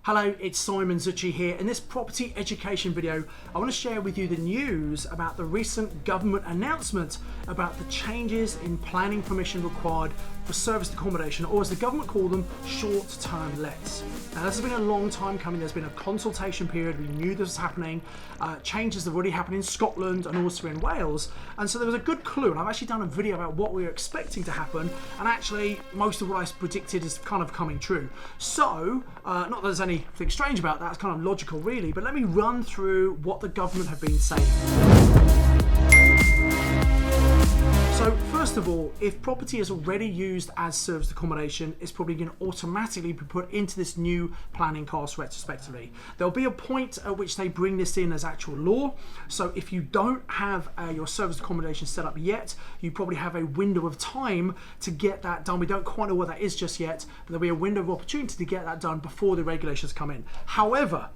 Hello, it's Simon Zutshi here. In this property education video, I want to share with you the news about the recent government announcement about the changes in planning permission required for serviced accommodation, or as the government call them, short-term lets. Now this has been a long time coming. There's been a consultation period. We knew this was happening. Changes have already happened in Scotland and also in Wales. And so there was a good clue, and I've actually done a video about what we were expecting to happen, and actually most of what I predicted is kind of coming true. So, not that there's anything strange about that, it's kind of logical really, but let me run through what the government have been saying. So first of all, if property is already used as serviced accommodation, it's probably going to automatically be put into this new planning cost retrospectively. There'll be a point at which they bring this in as actual law. So if you don't have your serviced accommodation set up yet, you probably have a window of time to get that done. We don't quite know what that is just yet, but there'll be a window of opportunity to get that done before the regulations come in. However,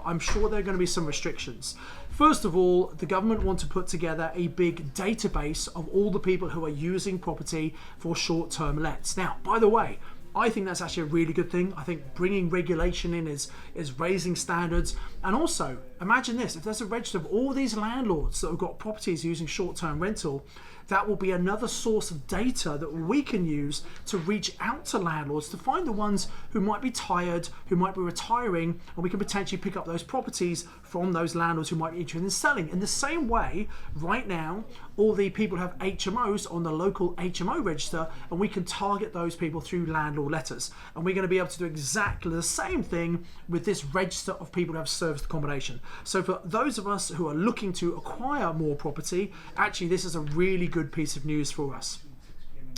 I'm sure there are going to be some restrictions. First of all, the government want to put together a big database of all the people who are using property for short-term lets. Now, by the way, I think that's actually a really good thing. I think bringing regulation in is raising standards. And also, imagine this, if there's a register of all these landlords that have got properties using short-term rental, that will be another source of data that we can use to reach out to landlords to find the ones who might be tired, who might be retiring, and we can potentially pick up those properties from those landlords who might be interested in selling. In the same way, right now, all the people who have HMOs on the local HMO register, and we can target those people through landlord letters. And we're going to be able to do exactly the same thing with this register of people who have serviced accommodation. So for those of us who are looking to acquire more property, actually this is a really good piece of news for us.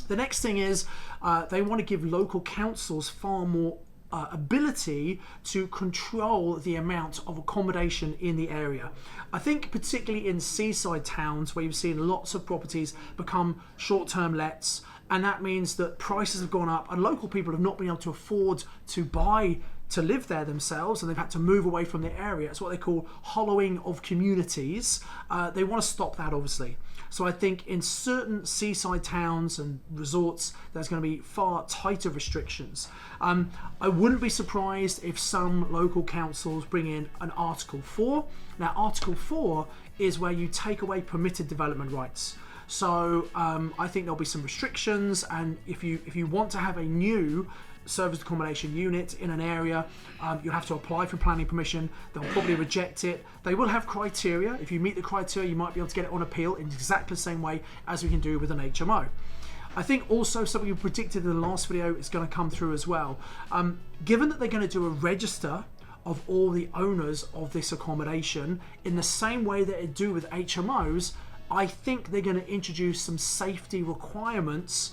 The next thing is they want to give local councils far more ability to control the amount of accommodation in the area. I think particularly in seaside towns where you've seen lots of properties become short-term lets, and that means that prices have gone up and local people have not been able to afford to buy to live there themselves, and they've had to move away from the area. It's what they call hollowing of communities. They want to stop that, obviously. So I think in certain seaside towns and resorts, there's going to be far tighter restrictions. I wouldn't be surprised if some local councils bring in an Article 4. Now, Article 4 is where you take away permitted development rights. So I think there'll be some restrictions, and if you want to have a new serviced accommodation unit in an area, you'll have to apply for planning permission. They'll probably reject it. They will have criteria. If you meet the criteria, you might be able to get it on appeal in exactly the same way as we can do with an HMO. I think also something we predicted in the last video is going to come through as well. Given that they're going to do a register of all the owners of this accommodation in the same way that they do with HMOs, I think they're going to introduce some safety requirements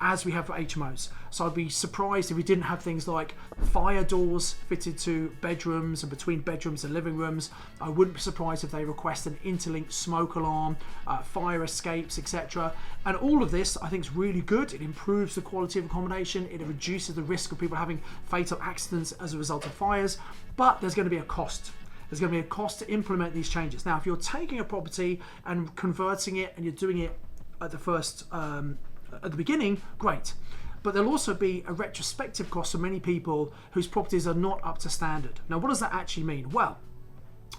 as we have for HMOs. So I'd be surprised if we didn't have things like fire doors fitted to bedrooms and between bedrooms and living rooms. I wouldn't be surprised if they request an interlinked smoke alarm, fire escapes, etc. And all of this I think is really good. It improves the quality of accommodation. It reduces the risk of people having fatal accidents as a result of fires. But there's going to be a cost. There's going to be a cost to implement these changes. Now, if you're taking a property and converting it and you're doing it at the beginning, great. But there'll also be a retrospective cost for many people whose properties are not up to standard. Now, what does that actually mean? Well,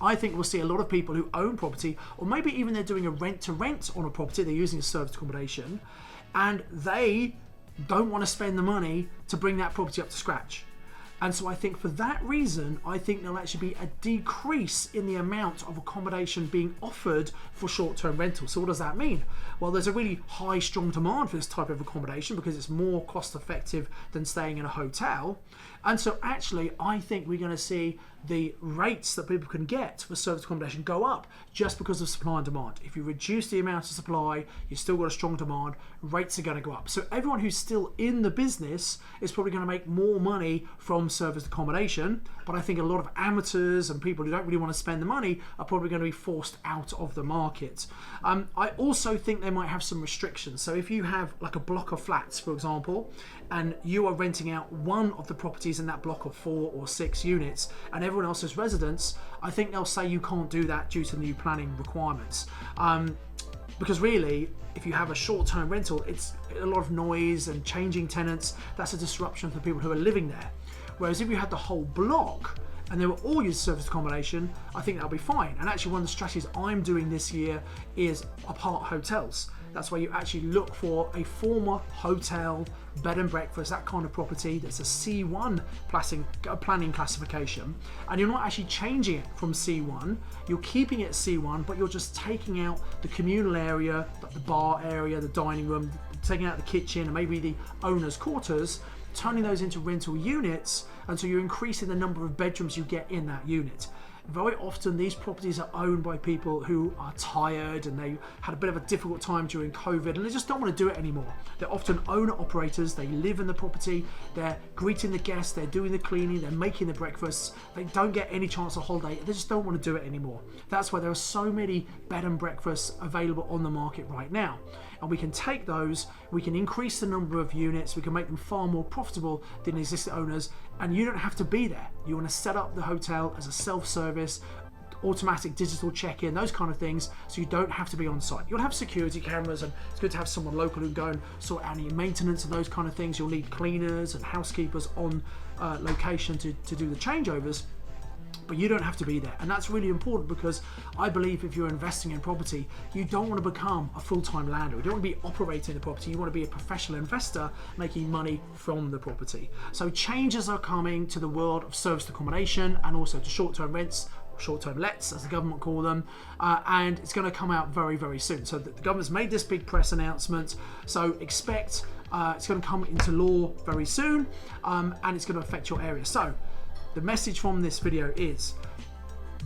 I think we'll see a lot of people who own property, or maybe even they're doing a rent-to-rent on a property, they're using a serviced accommodation, and they don't want to spend the money to bring that property up to scratch. And so I think for that reason, I think there'll actually be a decrease in the amount of accommodation being offered for short-term rental. So what does that mean? Well, there's a really high, strong demand for this type of accommodation because it's more cost-effective than staying in a hotel. And so actually, I think we're going to see the rates that people can get for serviced accommodation go up just because of supply and demand. If you reduce the amount of supply, you've still got a strong demand, rates are going to go up. So everyone who's still in the business is probably going to make more money from serviced accommodation, but I think a lot of amateurs and people who don't really want to spend the money are probably going to be forced out of the market. I also think they might have some restrictions. So if you have like a block of flats, for example, and you are renting out one of the properties in that block of 4 or 6 units and everyone else is residents, I think they'll say you can't do that due to the new planning requirements. Because really, if you have a short-term rental, it's a lot of noise and changing tenants. That's a disruption for people who are living there. Whereas if you had the whole block and they were all used service accommodation, I think that'll be fine. And actually one of the strategies I'm doing this year is apart hotels. That's where you actually look for a former hotel, bed and breakfast, that kind of property that's a C1 planning classification, and you're not actually changing it from C1, you're keeping it C1, but you're just taking out the communal area, the bar area, the dining room, taking out the kitchen and maybe the owner's quarters, turning those into rental units until you're increasing the number of bedrooms you get in that unit. Very often these properties are owned by people who are tired and they had a bit of a difficult time during COVID and they just don't want to do it anymore. They're often owner operators, they live in the property, they're greeting the guests, they're doing the cleaning, they're making the breakfasts, they don't get any chance of holiday, they just don't want to do it anymore. That's why there are so many bed and breakfasts available on the market right now. And we can take those, we can increase the number of units, we can make them far more profitable than existing owners, and you don't have to be there. You want to set up the hotel as a self-service, automatic digital check-in, those kind of things, so you don't have to be on site. You'll have security cameras and it's good to have someone local who can go and sort out any maintenance and those kind of things. You'll need cleaners and housekeepers on location to do the changeovers. But you don't have to be there, and that's really important because I believe if you're investing in property, you don't want to become a full-time landlord. You don't want to be operating the property. You want to be a professional investor making money from the property. So changes are coming to the world of serviced accommodation and also to short-term rents, short-term lets as the government call them, and it's going to come out very, very soon. So the government's made this big press announcement, so expect it's going to come into law very soon, and it's going to affect your area. So the message from this video is,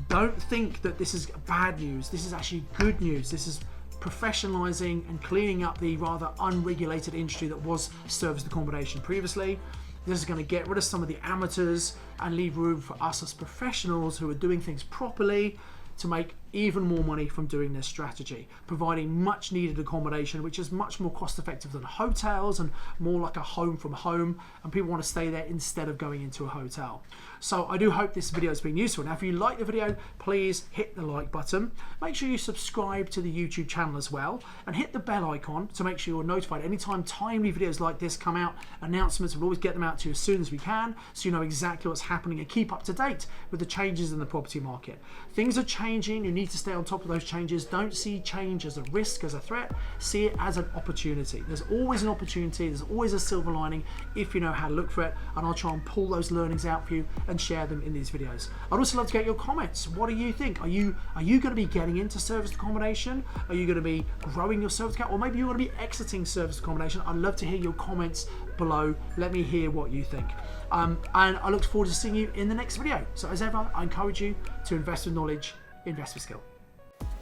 don't think that this is bad news. This is actually good news. This is professionalizing and cleaning up the rather unregulated industry that was serviced accommodation previously. This is going to get rid of some of the amateurs and leave room for us as professionals who are doing things properly to make even more money from doing this strategy, providing much needed accommodation, which is much more cost effective than hotels and more like a home from home, and people want to stay there instead of going into a hotel. So I do hope this video has been useful. Now if you like the video, please hit the like button. Make sure you subscribe to the YouTube channel as well, and hit the bell icon to make sure you're notified anytime timely videos like this come out. Announcements, we'll always get them out to you as soon as we can, so you know exactly what's happening and keep up to date with the changes in the property market. Things are changing, you need to stay on top of those changes. Don't see change as a risk, as a threat, see it as an opportunity. There's always an opportunity, there's always a silver lining if you know how to look for it, and I'll try and pull those learnings out for you and share them in these videos. I'd also love to get your comments. What do you think? Are you going to be getting into serviced accommodation? Are you going to be growing your serviced account? Or maybe you want to be exiting serviced accommodation? I'd love to hear your comments below. Let me hear what you think. And I look forward to seeing you in the next video. So as ever, I encourage you to invest with knowledge, invest with skill.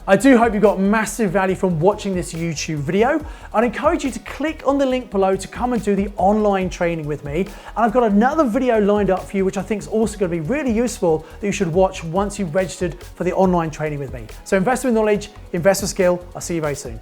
I do hope you got massive value from watching this YouTube video. I'd encourage you to click on the link below to come and do the online training with me. And I've got another video lined up for you, which I think is also going to be really useful that you should watch once you've registered for the online training with me. So invest with knowledge, invest with skill. I'll see you very soon.